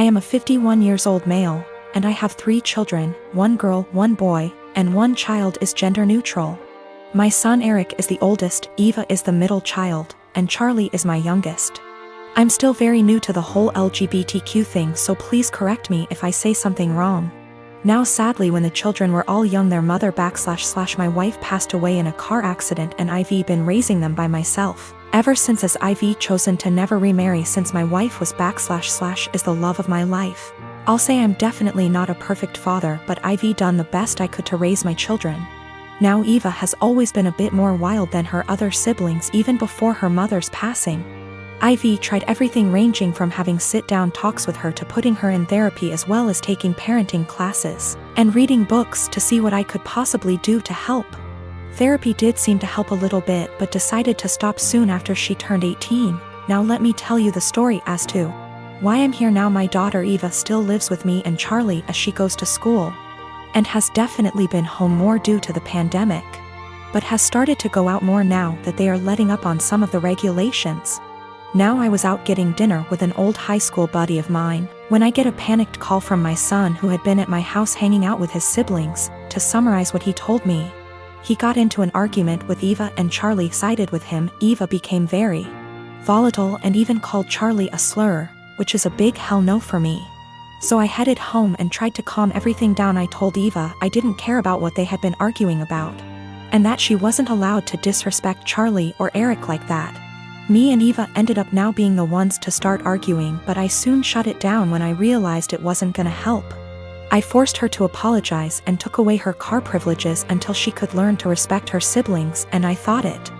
I am a 51 years old male, and I have 3 children, 1 girl, 1 boy, and 1 child is gender neutral. My son Eric is the oldest, Eva is the middle child, and Charlie is my youngest. I'm still very new to the whole LGBTQ thing, so please correct me if I say something wrong. Now sadly, when the children were all young, their mother / my wife passed away in a car accident, and I've been raising them by myself ever since, as I've chosen to never remarry since my wife was / is the love of my life. I'll say I'm definitely not a perfect father, but I've done the best I could to raise my children. Now Eva has always been a bit more wild than her other siblings even before her mother's passing. I've tried everything, ranging from having sit-down talks with her to putting her in therapy, as well as taking parenting classes and reading books to see what I could possibly do to help. Therapy did seem to help a little bit, but decided to stop soon after she turned 18. Now let me tell you the story as to why I'm here now. My daughter Eva still lives with me and Charlie as she goes to school, and has definitely been home more due to the pandemic, but has started to go out more now that they are letting up on some of the regulations. Now I was out getting dinner with an old high school buddy of mine when I get a panicked call from my son, who had been at my house hanging out with his siblings. To summarize what he told me, he got into an argument with Eva and Charlie sided with him. Eva became very volatile and even called Charlie a slur, which is a big hell no for me. So I headed home and tried to calm everything down. I told Eva I didn't care about what they had been arguing about, and that she wasn't allowed to disrespect Charlie or Eric like that. Me and Eva ended up now being the ones to start arguing, but I soon shut it down when I realized it wasn't gonna help. I forced her to apologize and took away her car privileges until she could learn to respect her siblings, and I thought it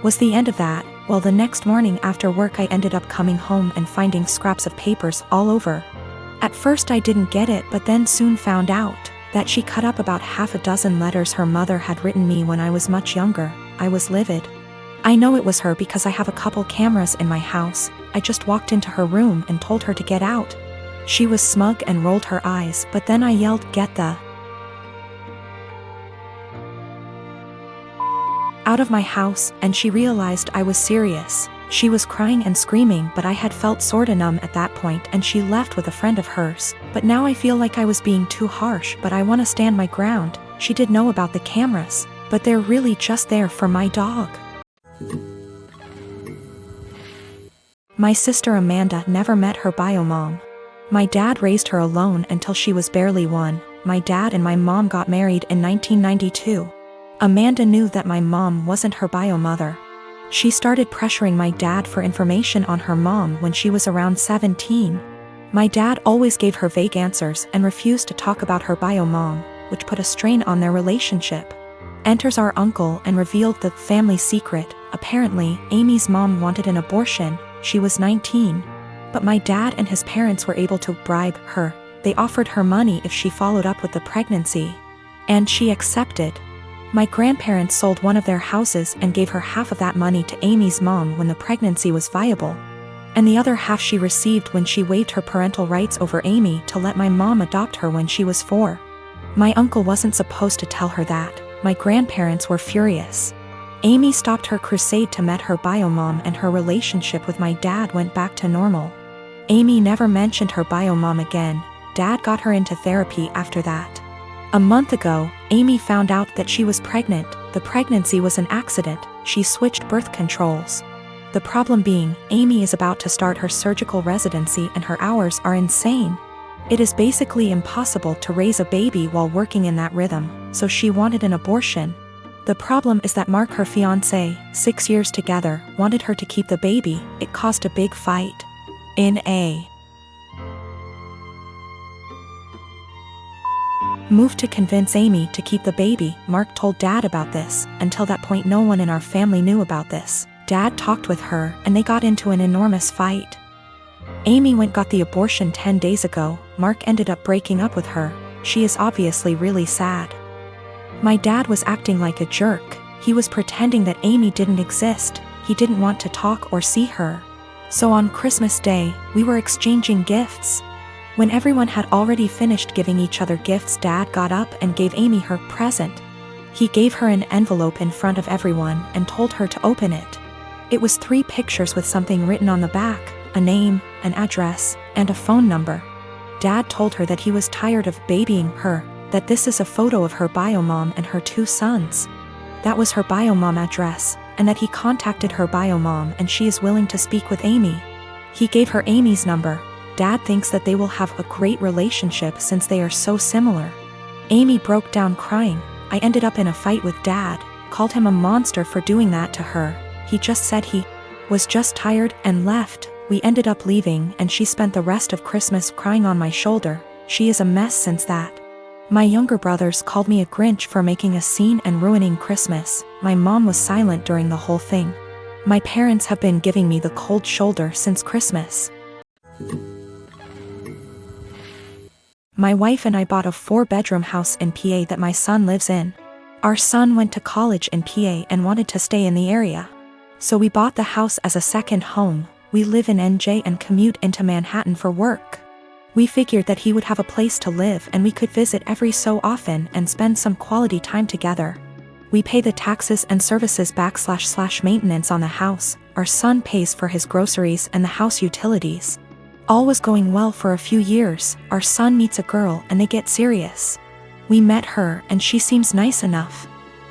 was the end of that. Well, the next morning after work I ended up coming home and finding scraps of papers all over. At first I didn't get it, but then soon found out that she cut up about half a dozen letters her mother had written me when I was much younger. I was livid. I know it was her because I have a couple cameras in my house. I just walked into her room and told her to get out. She was smug and rolled her eyes, but then I yelled, "Get the out of my house," and she realized I was serious. She was crying and screaming, but I had felt sorta numb at that point, and she left with a friend of hers. But now I feel like I was being too harsh, but I wanna stand my ground. She did know about the cameras, but they're really just there for my dog. My sister Amanda never met her bio mom. My dad raised her alone until she was barely 1. My dad and my mom got married in 1992. Amanda knew that my mom wasn't her bio mother. She started pressuring my dad for information on her mom when she was around 17. My dad always gave her vague answers and refused to talk about her bio mom, which put a strain on their relationship. Enters our uncle and revealed the family secret. Apparently, Amy's mom wanted an abortion. She was 19. But my dad and his parents were able to bribe her. They offered her money if she followed up with the pregnancy, and she accepted. My grandparents sold one of their houses and gave her half of that money to Amy's mom when the pregnancy was viable, and the other half she received when she waived her parental rights over Amy to let my mom adopt her when she was 4. My uncle wasn't supposed to tell her that. My grandparents were furious. Amy stopped her crusade to meet her bio mom, and her relationship with my dad went back to normal. Amy never mentioned her bio mom again. Dad got her into therapy after that. A month ago, Amy found out that she was pregnant. The pregnancy was an accident. She switched birth controls. The problem being, Amy is about to start her surgical residency and her hours are insane. It is basically impossible to raise a baby while working in that rhythm, so she wanted an abortion. The problem is that Mark, her fiancé, 6 years together, wanted her to keep the baby. It caused a big fight. In a move to convince Amy to keep the baby, Mark told Dad about this. Until that point, no one in our family knew about this. Dad talked with her, and they got into an enormous fight. Amy got the abortion 10 days ago. Mark ended up breaking up with her. She is obviously really sad. My dad was acting like a jerk. He was pretending that Amy didn't exist. He didn't want to talk or see her. So on Christmas Day, we were exchanging gifts. When everyone had already finished giving each other gifts, Dad got up and gave Amy her present. He gave her an envelope in front of everyone and told her to open it. It was 3 pictures with something written on the back, a name, an address, and a phone number. Dad told her that he was tired of babying her, that this is a photo of her bio mom and her 2 sons. That was her bio mom address, and that he contacted her bio mom and she is willing to speak with Amy. He gave her Amy's number. Dad thinks that they will have a great relationship since they are so similar. Amy broke down crying. I ended up in a fight with Dad, called him a monster for doing that to her. He just said he was just tired and left. We ended up leaving and she spent the rest of Christmas crying on my shoulder. She is a mess since that. My younger brothers called me a Grinch for making a scene and ruining Christmas. My mom was silent during the whole thing. My parents have been giving me the cold shoulder since Christmas. My wife and I bought a 4-bedroom house in PA that my son lives in. Our son went to college in PA and wanted to stay in the area. So we bought the house as a second home. We live in NJ and commute into Manhattan for work. We figured that he would have a place to live and we could visit every so often and spend some quality time together. We pay the taxes and services / maintenance on the house. Our son pays for his groceries and the house utilities. All was going well for a few years. Our son meets a girl and they get serious. We met her and she seems nice enough.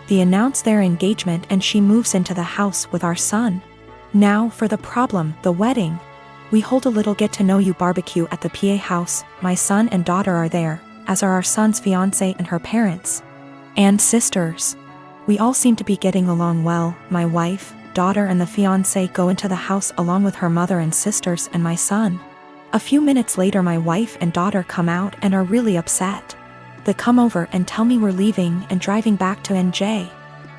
They announce their engagement and she moves into the house with our son. Now for the problem, the wedding. We hold a little get-to-know-you barbecue at the PA house. My son and daughter are there, as are our son's fiancé and her parents. And sisters. We all seem to be getting along well. My wife, daughter and the fiancé go into the house along with her mother and sisters and my son. A few minutes later my wife and daughter come out and are really upset. They come over and tell me we're leaving and driving back to NJ.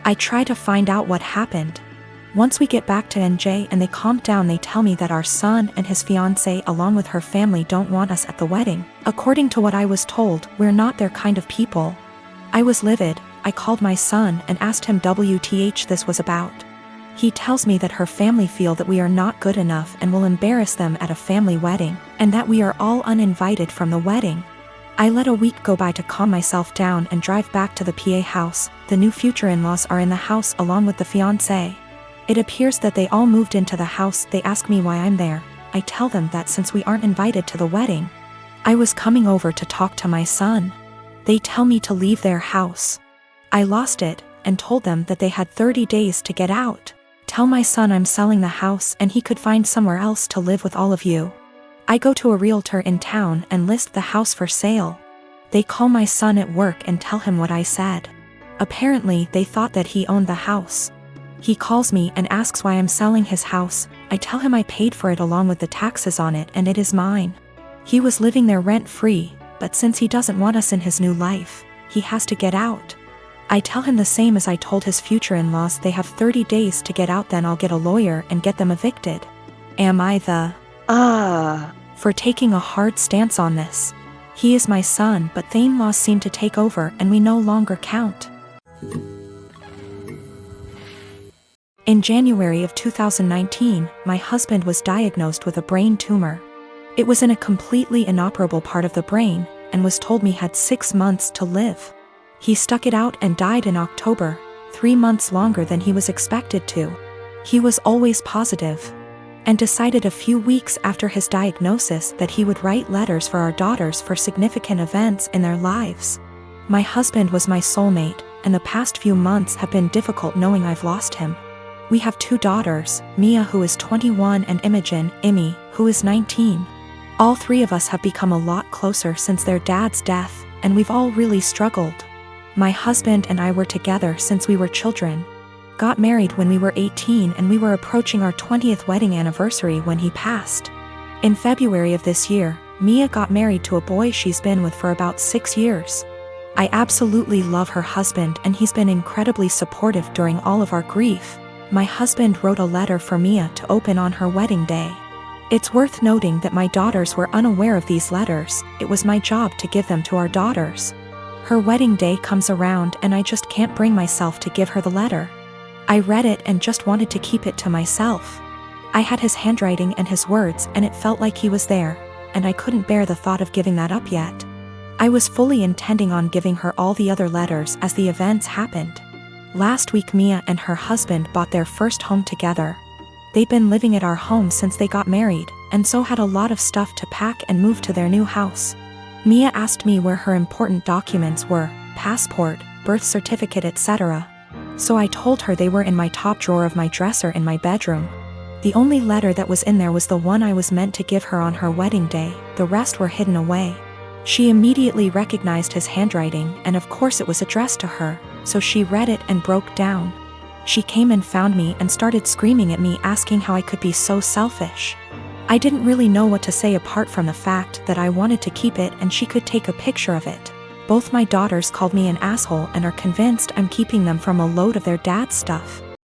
I try to find out what happened. Once we get back to NJ and they calm down, they tell me that our son and his fiancée along with her family don't want us at the wedding. According to what I was told, we're not their kind of people. I was livid. I called my son and asked him WTH this was about. He tells me that her family feel that we are not good enough and will embarrass them at a family wedding, and that we are all uninvited from the wedding. I let a week go by to calm myself down and drive back to the PA house. The new future in-laws are in the house along with the fiancé. It appears that they all moved into the house. They ask me why I'm there. I tell them that since we aren't invited to the wedding, I was coming over to talk to my son. They tell me to leave their house. I lost it and told them that they had 30 days to get out. Tell my son I'm selling the house and he could find somewhere else to live with all of you. I go to a realtor in town and list the house for sale. They call my son at work and tell him what I said. Apparently they thought that he owned the house. He calls me and asks why I'm selling his house. I tell him I paid for it along with the taxes on it and it is mine. He was living there rent-free, but since he doesn't want us in his new life, he has to get out. I tell him the same as I told his future in-laws. They have 30 days to get out, then I'll get a lawyer and get them evicted. Am I the for taking a hard stance on this? He is my son, but the in-laws seem to take over and we no longer count. In January of 2019, my husband was diagnosed with a brain tumor. It was in a completely inoperable part of the brain, and was told me had 6 months to live. He stuck it out and died in October, 3 months longer than he was expected to. He was always positive, and decided a few weeks after his diagnosis that he would write letters for our daughters for significant events in their lives. My husband was my soulmate, and the past few months have been difficult knowing I've lost him. We have 2 daughters, Mia who is 21 and Imogen, Imi, who is 19. All 3 of us have become a lot closer since their dad's death, and we've all really struggled. My husband and I were together since we were children. Got married when we were 18 and we were approaching our 20th wedding anniversary when he passed. In February of this year, Mia got married to a boy she's been with for about 6 years. I absolutely love her husband and he's been incredibly supportive during all of our grief. My husband wrote a letter for Mia to open on her wedding day. It's worth noting that my daughters were unaware of these letters. It was my job to give them to our daughters. Her wedding day comes around and I just can't bring myself to give her the letter. I read it and just wanted to keep it to myself. I had his handwriting and his words and it felt like he was there, and I couldn't bear the thought of giving that up yet. I was fully intending on giving her all the other letters as the events happened. Last week Mia and her husband bought their first home together. They'd been living at our home since they got married, and so had a lot of stuff to pack and move to their new house. Mia asked me where her important documents were, passport, birth certificate, etc. So I told her they were in my top drawer of my dresser in my bedroom. The only letter that was in there was the one I was meant to give her on her wedding day, the rest were hidden away. She immediately recognized his handwriting, and of course it was addressed to her, so she read it and broke down. She came and found me and started screaming at me, asking how I could be so selfish. I didn't really know what to say apart from the fact that I wanted to keep it and she could take a picture of it. Both my daughters called me an asshole and are convinced I'm keeping them from a load of their dad's stuff.